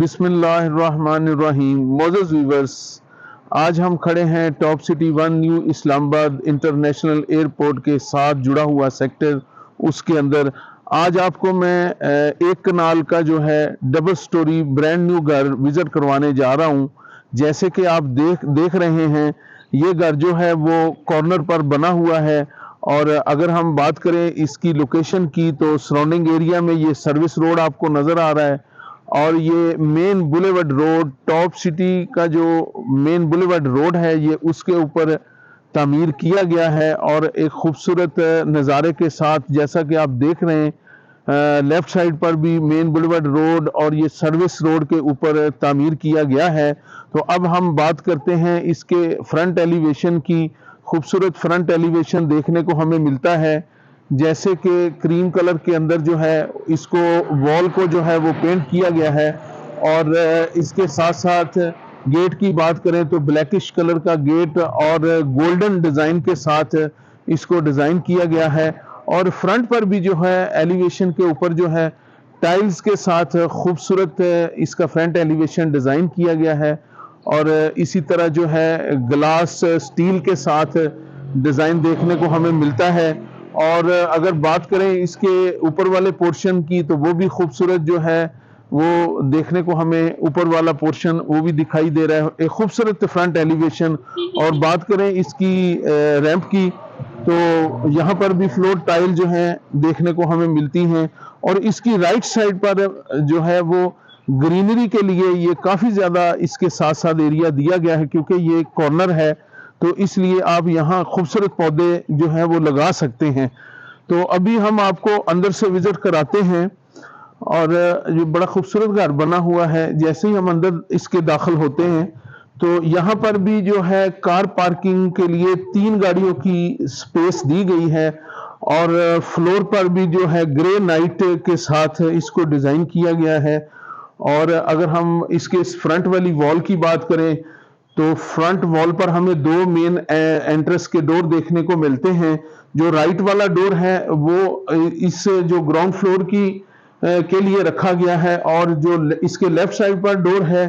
बिस्मिल्लाहिर्रहमानिर्रहीम। मोअज़्ज़ज़ व्यूअर्स, आज हम खड़े हैं top city one new Islamabad international airport के साथ जुड़ा हुआ सेक्टर, उसके अंदर आज आपको मैं एक कनाल का जो है डबल स्टोरी ब्रांड न्यू घर विजिट करवाने जा रहा हूं। जैसे कि आप देख रहे हैं, ये घर जो है वो कॉर्नर पर बना हुआ है। और अगर हम बात करें इसकी लोकेशन की, तो सराउंडिंग एरिया में ये सर्विस रोड आपको नज़र आ रहा है और ये main boulevard road, top city का जो मेन बुलेवर्ड रोड है, ये उसके ऊपर तामीर किया गया है और एक खूबसूरत नज़ारे के साथ, जैसा कि आप देख रहे हैं, लेफ्ट साइड पर भी मेन बुलेवर्ड रोड और ये सर्विस रोड के ऊपर तामीर किया गया है। तो अब हम बात करते हैं इसके फ्रंट एलिवेशन की। खूबसूरत फ्रंट एलिवेशन देखने को हमें मिलता है, जैसे कि क्रीम कलर के अंदर जो है इसको वॉल को जो है वो पेंट किया गया है। और इसके साथ साथ गेट की बात करें तो ब्लैकिश कलर का गेट और गोल्डन डिज़ाइन के साथ इसको डिज़ाइन किया गया है। और फ्रंट पर भी जो है एलिवेशन के ऊपर जो है टाइल्स के साथ खूबसूरत इसका फ्रंट एलिवेशन डिज़ाइन किया गया है। और इसी तरह जो है ग्लास स्टील के साथ डिज़ाइन देखने को हमें मिलता है। और अगर बात करें इसके ऊपर वाले पोर्शन की, तो वो भी खूबसूरत जो है वो देखने को हमें ऊपर वाला पोर्शन वो भी दिखाई दे रहा है, एक खूबसूरत फ्रंट एलिवेशन। और बात करें इसकी रैंप की, तो यहाँ पर भी फ्लोर टाइल जो है देखने को हमें मिलती हैं। और इसकी राइट साइड पर जो है वो ग्रीनरी के लिए ये काफ़ी ज़्यादा इसके साथ साथ एरिया दिया गया है, क्योंकि ये कॉर्नर है, तो इसलिए आप यहाँ खूबसूरत पौधे जो है वो लगा सकते हैं। तो अभी हम आपको अंदर से विजिट कराते हैं। और ये बड़ा खूबसूरत घर बना हुआ है। जैसे ही हम अंदर इसके दाखिल होते हैं, तो यहाँ पर भी जो है कार पार्किंग के लिए 3 गाड़ियों की स्पेस दी गई है। और फ्लोर पर भी जो है ग्रे नाइट के साथ इसको डिज़ाइन किया गया है। और अगर हम इसके फ्रंट वाली वॉल की बात करें, तो फ्रंट वॉल पर हमें 2 मेन एंट्रेंस के डोर देखने को मिलते हैं। जो राइट वाला डोर है वो इस जो ग्राउंड फ्लोर की के लिए रखा गया है, और जो इसके लेफ्ट साइड पर डोर है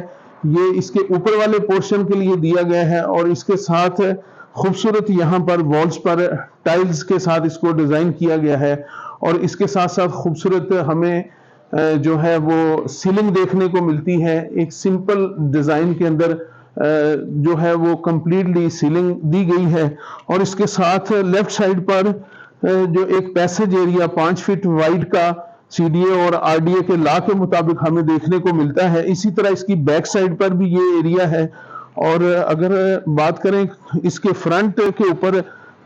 ये इसके ऊपर वाले पोर्शन के लिए दिया गया है। और इसके साथ खूबसूरत यहाँ पर वॉल्स पर टाइल्स के साथ इसको डिज़ाइन किया गया है। और इसके साथ साथ खूबसूरत हमें जो है वो सीलिंग देखने को मिलती है। एक सिंपल डिज़ाइन के अंदर जो है वो कंप्लीटली सीलिंग दी गई है। और इसके साथ लेफ्ट साइड पर जो एक पैसेज एरिया 5 फीट वाइड का सीडीए और आरडीए के लॉ के मुताबिक हमें देखने को मिलता है। इसी तरह इसकी बैक साइड पर भी ये एरिया है। और अगर बात करें इसके फ्रंट के ऊपर,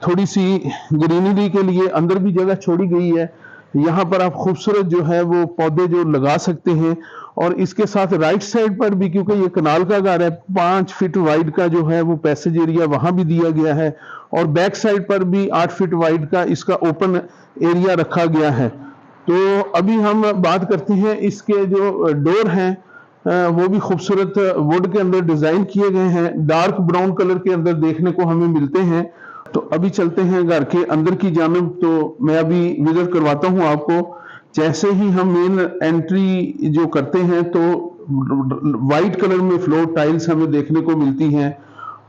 थोड़ी सी ग्रीनरी के लिए अंदर भी जगह छोड़ी गई है। यहाँ पर आप खूबसूरत जो है वो पौधे जो लगा सकते हैं। और इसके साथ राइट साइड पर भी, क्योंकि ये कनाल का घर है, 5 फीट वाइड का जो है वो पैसेज एरिया वहां भी दिया गया है। और बैक साइड पर भी 8 फीट वाइड का इसका ओपन एरिया रखा गया है। तो अभी हम बात करते हैं इसके जो डोर हैं, वो भी खूबसूरत वुड के अंदर डिजाइन किए गए हैं, डार्क ब्राउन कलर के अंदर देखने को हमें मिलते हैं। तो अभी चलते हैं घर के अंदर की जानिब। तो मैं अभी विजिट करवाता हूं आपको। जैसे ही हम मेन एंट्री जो करते हैं, तो वाइट कलर में फ्लोर टाइल्स हमें देखने को मिलती हैं।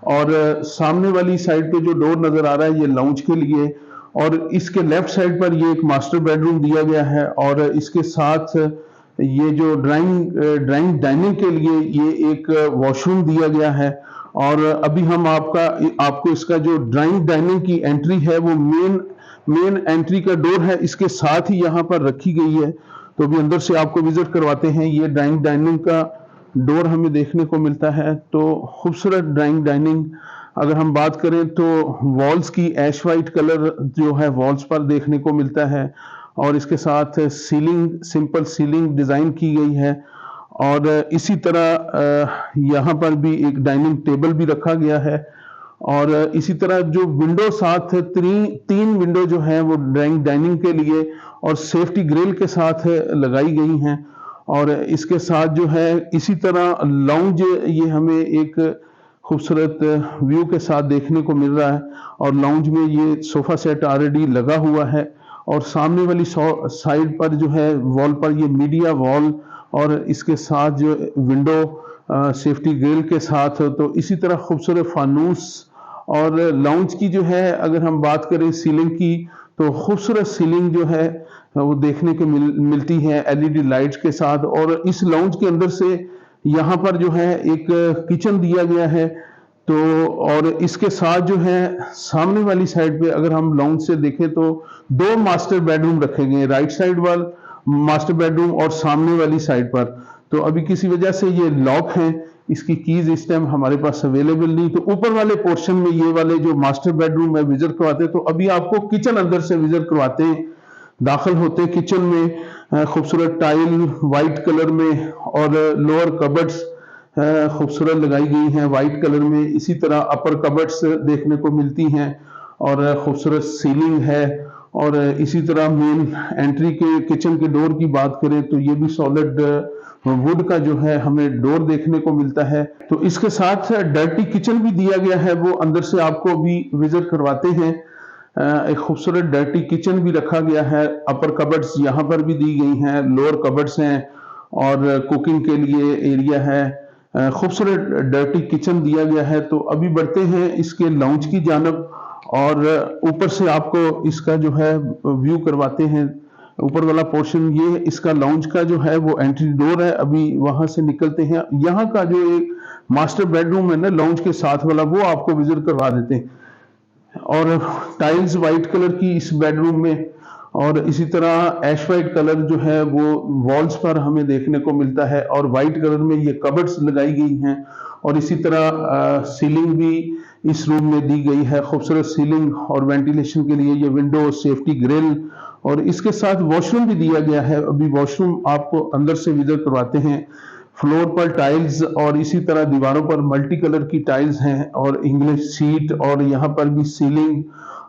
और सामने वाली साइड पे जो डोर नजर आ रहा है ये लाउंज के लिए। और इसके लेफ्ट साइड पर ये एक मास्टर बेडरूम दिया गया है। और इसके साथ ये जो ड्राइंग डाइनिंग के लिए ये एक वॉशरूम दिया गया है। और अभी हम आपको इसका जो ड्राइंग डाइनिंग की एंट्री है वो मेन एंट्री का डोर है, इसके साथ ही यहाँ पर रखी गई है। तो अभी अंदर से आपको विजिट करवाते हैं। ये ड्राइंग डाइनिंग का डोर हमें देखने को मिलता है। तो खूबसूरत ड्राइंग डाइनिंग। अगर हम बात करें तो वॉल्स की ऐश वाइट कलर जो है वॉल्स पर देखने को मिलता है। और इसके साथ सीलिंग, सिंपल सीलिंग डिज़ाइन की गई है। और इसी तरह यहाँ पर भी एक डाइनिंग टेबल भी रखा गया है। और इसी तरह जो विंडो साथ 3 विंडो जो है वो डाइनिंग के लिए और सेफ्टी ग्रिल के साथ लगाई गई हैं। और इसके साथ जो है इसी तरह लाउंज, ये हमें एक खूबसूरत व्यू के साथ देखने को मिल रहा है। और लाउंज में ये सोफा सेट ऑलरेडी लगा हुआ है। और सामने वाली साइड पर जो है वॉल पर ये मीडिया वॉल और इसके साथ जो विंडो सेफ्टी ग्रिल के साथ, तो इसी तरह खूबसूरत फानूस। और लाउंज की जो है अगर हम बात करें सीलिंग की, तो खूबसूरत सीलिंग जो है वो देखने को मिलती है एलईडी लाइट्स के साथ। और इस लाउंज के अंदर से यहाँ पर जो है एक किचन दिया गया है। तो और इसके साथ जो है सामने वाली साइड पे अगर हम लाउंज से देखें तो दो मास्टर बेडरूम रखे गए हैं, राइट साइड वाला मास्टर बेडरूम और सामने वाली साइड पर। तो अभी किसी वजह से ये लॉक है, इसकी कीज इस टाइम हमारे पास अवेलेबल नहीं। तो ऊपर वाले पोर्शन में ये वाले जो मास्टर बेडरूम है विजिट करवाते, तो अभी आपको किचन अंदर से विजिट करवाते हैं। दाखिल होते किचन में खूबसूरत टाइल वाइट कलर में और लोअर कबर्ड्स खूबसूरत लगाई गई हैं वाइट कलर में। इसी तरह अपर कबर्ड्स देखने को मिलती हैं और खूबसूरत सीलिंग है। और इसी तरह मेन एंट्री के किचन के डोर की बात करें तो ये भी सॉलिड वुड का जो है हमें डोर देखने को मिलता है। तो इसके साथ डर्टी किचन भी दिया गया है, वो अंदर से आपको अभी विजिट करवाते हैं। एक खूबसूरत डर्टी किचन भी रखा गया है, अपर कबर्ड्स यहाँ पर भी दी गई हैं, लोअर कबर्ड्स हैं और कुकिंग के लिए एरिया है। खूबसूरत डर्टी किचन दिया गया है। तो अभी बढ़ते हैं इसके लाउंज की जानब और ऊपर से आपको इसका जो है व्यू करवाते हैं। ऊपर वाला पोर्शन ये इसका लाउंज का जो है वो एंट्री डोर है, अभी वहां से निकलते हैं। यहाँ का जो एक मास्टर बेडरूम है ना लाउंज के साथ वाला, वो आपको विजिट करवा देते हैं। और टाइल्स वाइट कलर की इस बेडरूम में, और इसी तरह ऐश वाइट कलर जो है वो वॉल्स पर हमें देखने को मिलता है और वाइट कलर में ये कबर्ड्स लगाई गई हैं। और इसी तरह सीलिंग भी इस रूम में दी गई है, खूबसूरत सीलिंग और वेंटिलेशन के लिए ये विंडो सेफ्टी ग्रिल। और इसके साथ वॉशरूम भी दिया गया है, अभी वॉशरूम आपको अंदर से विजिट करवाते हैं। फ्लोर पर टाइल्स और इसी तरह दीवारों पर मल्टी कलर की टाइल्स हैं और इंग्लिश सीट, और यहाँ पर भी सीलिंग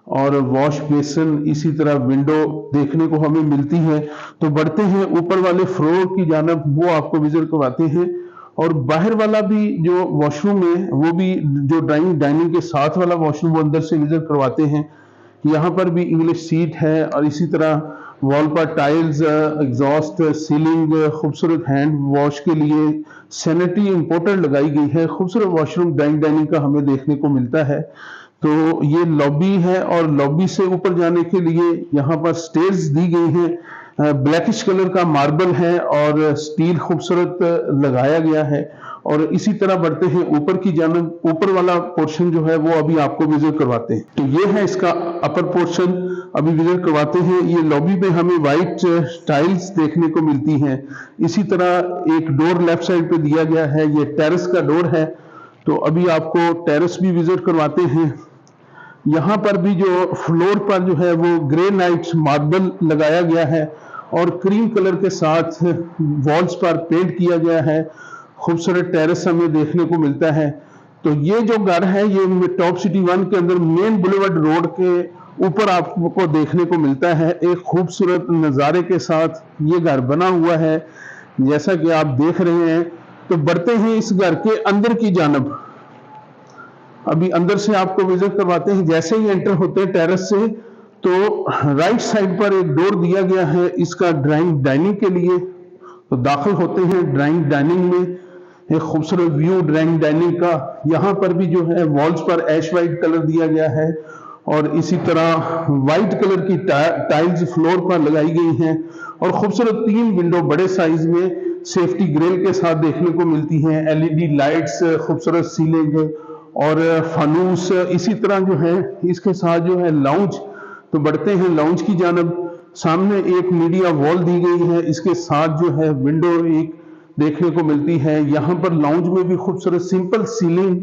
और वॉश बेसिन, इसी तरह विंडो देखने को हमें मिलती है। तो बढ़ते हैं ऊपर वाले फ्लोर की जानब, वो आपको विजिट करवाते हैं। और बाहर वाला भी जो वॉशरूम है वो भी जो डाइनिंग के साथ वाला वॉशरूम वो अंदर से विजिट करवाते हैं। यहाँ पर भी इंग्लिश सीट है और इसी तरह वॉल पर टाइल्स, एग्जॉस्ट, सीलिंग, खूबसूरत हैंड वॉश के लिए सैनिटरी इंपोर्टेड लगाई गई है। खूबसूरत वॉशरूम डाइनिंग का हमें देखने को मिलता है। तो ये लॉबी है और लॉबी से ऊपर जाने के लिए यहाँ पर स्टेयर्स दी गई हैं। ब्लैकिश कलर का मार्बल है और स्टील खूबसूरत लगाया गया है। और इसी तरह बढ़ते हैं ऊपर की जानब, ऊपर वाला पोर्शन जो है वो अभी आपको विजिट करवाते हैं। तो ये है इसका अपर पोर्शन, अभी विजिट करवाते हैं। ये लॉबी में हमें वाइट टाइल्स देखने को मिलती हैं। इसी तरह एक डोर लेफ्ट साइड पे दिया गया है, ये टेरेस का डोर है। तो अभी आपको टेरेस भी विजिट करवाते हैं। यहाँ पर भी जो फ्लोर पर जो है वो ग्रेनाइट मार्बल लगाया गया है और क्रीम कलर के साथ वॉल्स पर पेंट किया गया है। खूबसूरत टेरेस हमें देखने को मिलता है। तो ये जो घर है ये टॉप सिटी 1 के अंदर मेन बुलेवर्ड रोड के ऊपर आपको देखने को मिलता है। एक खूबसूरत नज़ारे के साथ ये घर बना हुआ है जैसा कि आप देख रहे हैं। तो बढ़ते हैं इस घर के अंदर की जानब, अभी अंदर से आपको विजिट करवाते हैं। जैसे ही एंटर होते हैं टेरेस से तो राइट साइड पर एक डोर दिया गया है इसका ड्राइंग डाइनिंग के लिए। तो दाखिल होते हैं ड्राइंग डाइनिंग में, एक खूबसूरत व्यू ड्राइंग डाइनिंग का। यहाँ पर भी जो है वॉल्स पर ऐश वाइट कलर दिया गया है और इसी तरह वाइट कलर की टाइल्स फ्लोर पर लगाई गई हैं और खूबसूरत 3 विंडो बड़े साइज में सेफ्टी ग्रिल के साथ देखने को मिलती हैं। एलईडी लाइट्स, खूबसूरत सीलिंग और फानूस। इसी तरह जो है इसके साथ जो है लाउंज। तो बढ़ते हैं लाउंज की जानब, सामने एक मीडिया वॉल दी गई है, इसके साथ जो है विंडो एक देखने को मिलती है। यहाँ पर लाउंज में भी खूबसूरत सिंपल सीलिंग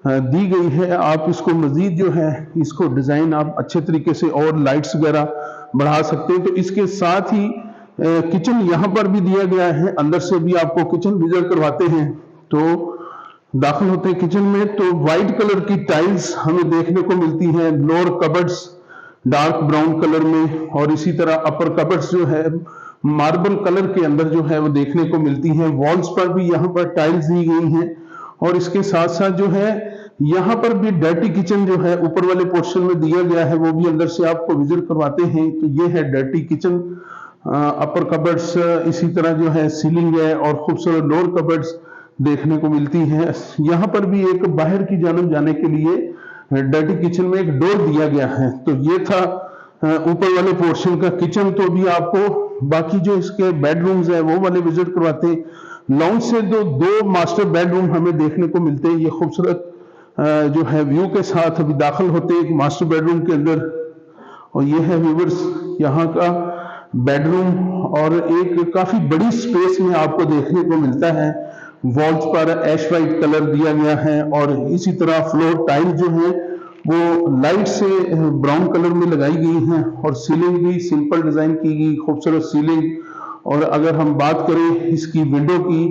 दी गई है। आप इसको मजीद जो है इसको डिजाइन आप अच्छे तरीके से और लाइट्स वगैरह बढ़ा सकते हैं। तो इसके साथ ही किचन यहाँ पर भी दिया गया है, अंदर से भी आपको किचन विजिट करवाते हैं। तो दाखिल होते हैं किचन में तो व्हाइट कलर की टाइल्स हमें देखने को मिलती हैं, lower cupboards dark brown colour में, और इसी तरह अपर कबर्ड्स जो है मार्बल कलर के अंदर जो है वो देखने को मिलती हैं। वॉल्स पर भी यहाँ पर टाइल्स दी गई हैं और इसके साथ साथ जो है यहाँ पर भी डर्टी किचन जो है ऊपर वाले पोर्शन में दिया गया है, वो भी अंदर से आपको विजिट करवाते हैं। तो ये है डर्टी किचन। अपर कबर्ड्स, इसी तरह जो है सीलिंग है और खूबसूरत डोर कबर्ड्स देखने को मिलती है। यहाँ पर भी एक बाहर की जानब जाने के लिए डर्टी किचन में एक डोर दिया गया है। तो ये था ऊपर वाले पोर्शन का किचन। तो अभी आपको बाकी जो इसके बेडरूम्स है वो वाले विजिट करवाते हैं। लॉन्च से दो मास्टर बेडरूम हमें देखने को मिलते हैं। ये खूबसूरत जो है व्यू के साथ अभी दाखिल होते हैं एक मास्टर बेडरूम के अंदर। और ये है व्यूवर्स यहाँ का बेडरूम, और एक काफी बड़ी स्पेस में आपको देखने को मिलता है। वॉल्स पर ऐश वाइट कलर दिया गया है और इसी तरह फ्लोर टाइल जो है वो लाइट से ब्राउन कलर में लगाई गई है, और सीलिंग भी सिंपल डिजाइन की गई, खूबसूरत सीलिंग। और अगर हम बात करें इसकी विंडो की,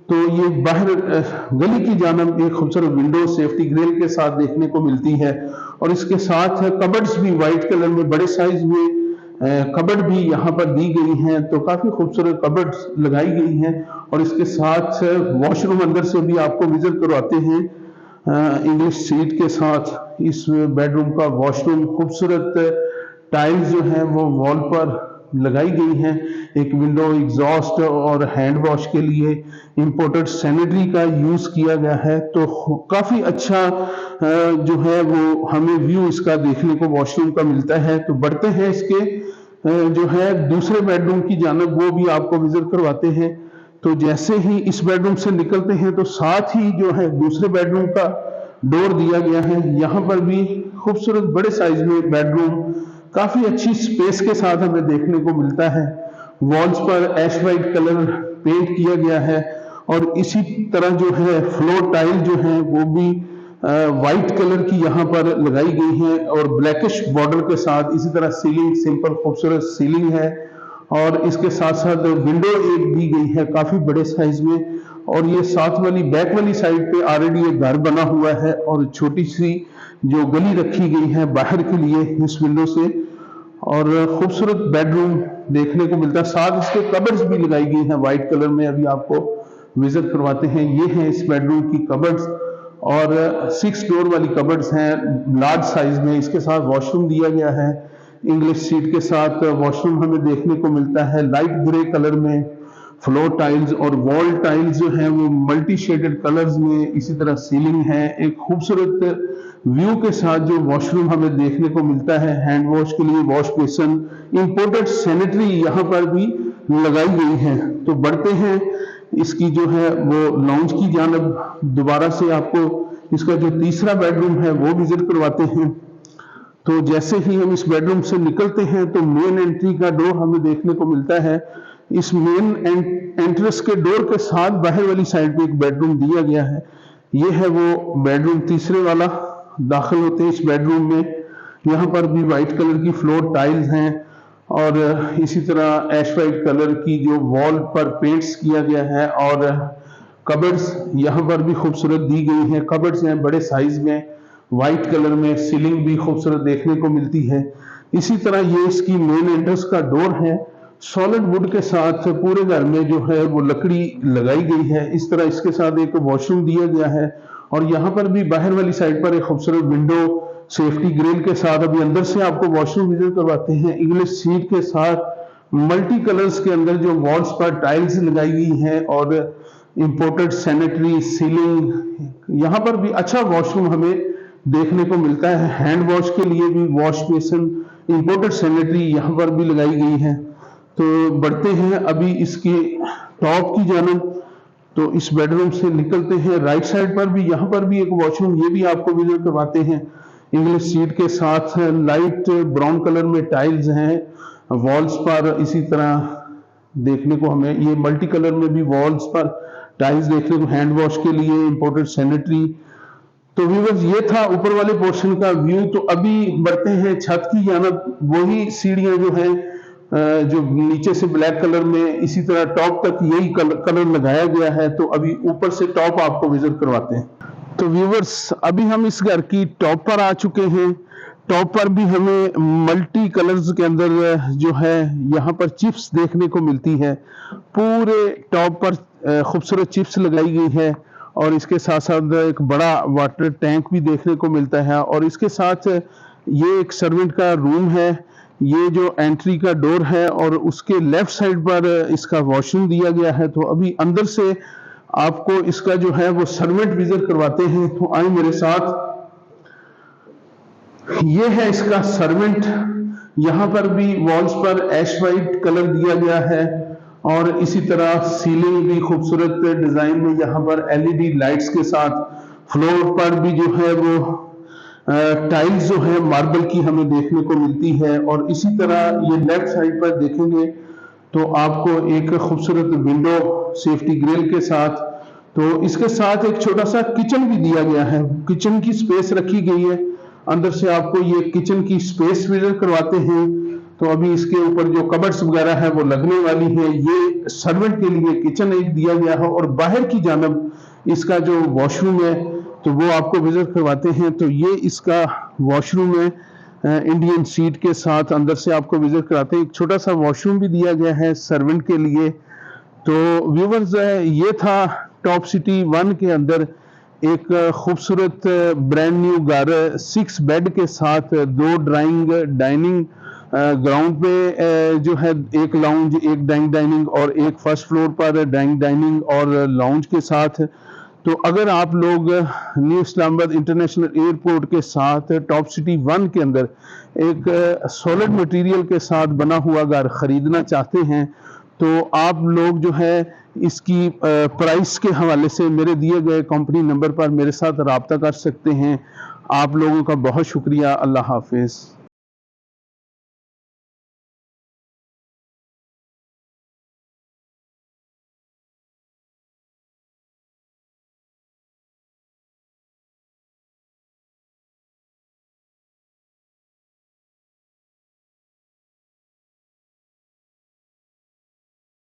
तो ये बाहर गली की जानब एक खूबसूरत विंडो सेफ्टी ग्रिल के साथ देखने को मिलती है। और इसके साथ कबर्ड्स भी वाइट कलर में बड़े साइज में कबर्ड भी यहाँ पर दी गई हैं। तो काफी खूबसूरत कबर्ड्स लगाई गई हैं। और इसके साथ वॉशरूम अंदर से भी आपको विजिट करवाते हैं इंग्लिश सीट के साथ। इस बेडरूम का वॉशरूम खूबसूरत टाइल्स जो है वो वॉल पर लगाई गई हैं। एक विंडो, एग्जॉस्ट और हैंड वॉश के लिए इंपोर्टेड सैनिटरी का यूज किया गया है। तो काफी अच्छा जो है वो हमें व्यू इसका देखने को वॉशरूम का मिलता है। तो बढ़ते हैं इसके जो है दूसरे बेडरूम की जानब, वो भी आपको विजिट करवाते हैं। तो जैसे ही इस बेडरूम से निकलते हैं तो साथ ही जो है दूसरे बेडरूम का डोर दिया गया है। यहाँ पर भी खूबसूरत बड़े साइज में बेडरूम काफी अच्छी स्पेस के साथ हमें देखने को मिलता है। वॉल्स पर ऐश वाइट कलर पेंट किया गया है, और इसी तरह जो है फ्लोर टाइल जो है वो भी वाइट कलर की यहाँ पर लगाई गई है और ब्लैकिश बॉर्डर के साथ। इसी तरह सीलिंग सिंपल खूबसूरत सीलिंग है, और इसके साथ साथ विंडो एक दी गई है काफी बड़े साइज में। और ये साथ वाली बैक वाली साइड पे ऑलरेडी एक घर बना हुआ है, और छोटी सी जो गली रखी गई है बाहर के लिए इस विंडो से। और खूबसूरत बेडरूम देखने को मिलता है। साथ इसके कबर्ड्स भी लगाई गई हैं वाइट कलर में। अभी आपको विजिट करवाते हैं। ये है इस बेडरूम की कबर्ड्स, और 6 डोर वाली कबर्ड्स हैं लार्ज साइज में। इसके साथ वॉशरूम दिया गया है इंग्लिश सीट के साथ। वॉशरूम हमें देखने को मिलता है लाइट ग्रे कलर में। फ्लोर टाइल्स और वॉल टाइल्स जो है वो मल्टी शेडेड कलर्स में। इसी तरह सीलिंग है। एक खूबसूरत व्यू के साथ जो वॉशरूम हमें देखने को मिलता है। हैंड वॉश के लिए वॉश बेसिन, इंपोर्टेड सैनिटरी यहाँ पर भी लगाई गई है। तो बढ़ते हैं इसकी जो है वो लॉन्च की जानब। दोबारा से आपको इसका जो तीसरा बेडरूम है वो विजिट करवाते हैं। तो जैसे ही हम इस बेडरूम से निकलते हैं तो मेन एंट्री का डोर हमें देखने को मिलता है। इस मेन एंट्रेंस के डोर के साथ बाहर वाली साइड पे एक बेडरूम दिया गया है। ये है वो बेडरूम तीसरे वाला। दाखिल होते हैं इस बेडरूम में। यहाँ पर भी वाइट कलर की फ्लोर टाइल्स हैं, और इसी तरह ऐश वाइट कलर की जो वॉल पर पेंट्स किया गया है। और कबर्ड्स यहाँ पर भी खूबसूरत दी गई हैं। कबर्ड्स हैं बड़े साइज में, वाइट कलर में। सीलिंग भी खूबसूरत देखने को मिलती है। इसी तरह ये इसकी मेन एंट्रेंस का डोर है। सॉलिड वुड के साथ पूरे घर में जो है वो लकड़ी लगाई गई है। इस तरह इसके साथ एक वॉशरूम दिया गया है, और यहाँ पर भी बाहर वाली साइड पर एक खूबसूरत विंडो सेफ्टी ग्रिल के साथ। अभी अंदर से आपको वॉशरूम विजिट करवाते हैं इंग्लिश सीट के साथ। मल्टी कलर्स के अंदर जो वॉल्स पर टाइल्स लगाई गई हैं, और इंपोर्टेड सैनिटरी सीलिंग। यहाँ पर भी अच्छा वॉशरूम हमें देखने को मिलता है। हैंड वॉश के लिए भी वॉश बेसिन, इंपोर्टेड सैनिटरी यहाँ पर भी लगाई गई है। तो बढ़ते हैं अभी इसके टॉप की जानब। तो इस बेडरूम से निकलते हैं राइट साइड पर भी, यहाँ पर भी एक वॉशरूम, ये भी आपको विजिट करवाते हैं इंग्लिश सीट के साथ। लाइट ब्राउन कलर में टाइल्स हैं वॉल्स पर। इसी तरह देखने को हमें ये मल्टी कलर में भी वॉल्स पर टाइल्स देखने को, हैंड वॉश के लिए इंपोर्टेड सैनिटरी। तो व्यूअर्स ये था ऊपर वाले पोर्शन का व्यू। तो अभी बढ़ते हैं छत की जानब। वही सीढ़ियां जो है जो नीचे से ब्लैक कलर में, इसी तरह टॉप तक यही कलर लगाया गया है। तो अभी ऊपर से टॉप आपको विजिट करवाते हैं। तो व्यूअर्स अभी हम इस घर की टॉप पर आ चुके हैं। टॉप पर भी हमें मल्टी कलर्स के अंदर जो है यहाँ पर चिप्स देखने को मिलती है। पूरे टॉप पर खूबसूरत चिप्स लगाई गई है, और इसके साथ साथ एक बड़ा वाटर टैंक भी देखने को मिलता है। और इसके साथ ये एक सर्वेंट का रूम है। ये जो एंट्री का डोर है और उसके लेफ्ट साइड पर इसका वॉशरूम दिया गया है। तो अभी अंदर से आपको इसका जो है वो सर्वेंट विजिट करवाते हैं। तो आए मेरे साथ, ये है इसका सर्वेंट। यहाँ पर भी वॉल्स पर ऐश वाइट कलर दिया गया है और इसी तरह सीलिंग भी खूबसूरत डिजाइन में यहाँ पर एलईडी लाइट्स के साथ। फ्लोर पर भी जो है वो टाइल्स जो है मार्बल की हमें देखने को मिलती है। और इसी तरह ये लेफ्ट साइड पर देखेंगे तो आपको एक खूबसूरत विंडो सेफ्टी ग्रिल के साथ, तो इसके साथ एक छोटा सा किचन भी दिया गया है। किचन की स्पेस रखी गई है। अंदर से आपको ये किचन की स्पेस विजिट करवाते हैं। तो अभी इसके ऊपर जो कबर्ड्स वगैरह है वो लगने वाली है। ये सर्वेंट के लिए किचन एक दिया गया है और बाहर की जानब इसका जो वॉशरूम है तो वो आपको विजिट करवाते हैं। तो ये इसका वॉशरूम है इंडियन सीट के साथ। अंदर से आपको विजिट कराते हैं। एक छोटा सा वॉशरूम भी दिया गया है सर्वेंट के लिए। तो व्यूवर्स, ये था टॉप सिटी 1 के अंदर एक खूबसूरत ब्रांड न्यू घर 6 बेड के साथ 2 डाइनिंग ग्राउंड पे जो है एक लाउंज, एक डाइनिंग और एक फर्स्ट फ्लोर पर डाइनिंग और लाउंज के साथ। तो अगर आप लोग न्यू इस्लामाबाद इंटरनेशनल एयरपोर्ट के साथ टॉप सिटी 1 के अंदर एक सॉलिड मटेरियल के साथ बना हुआ घर खरीदना चाहते हैं तो आप लोग जो है इसकी प्राइस के हवाले से मेरे दिए गए कंपनी नंबर पर मेरे साथ रब्ता कर सकते हैं। आप लोगों का बहुत शुक्रिया। अल्लाह हाफिज।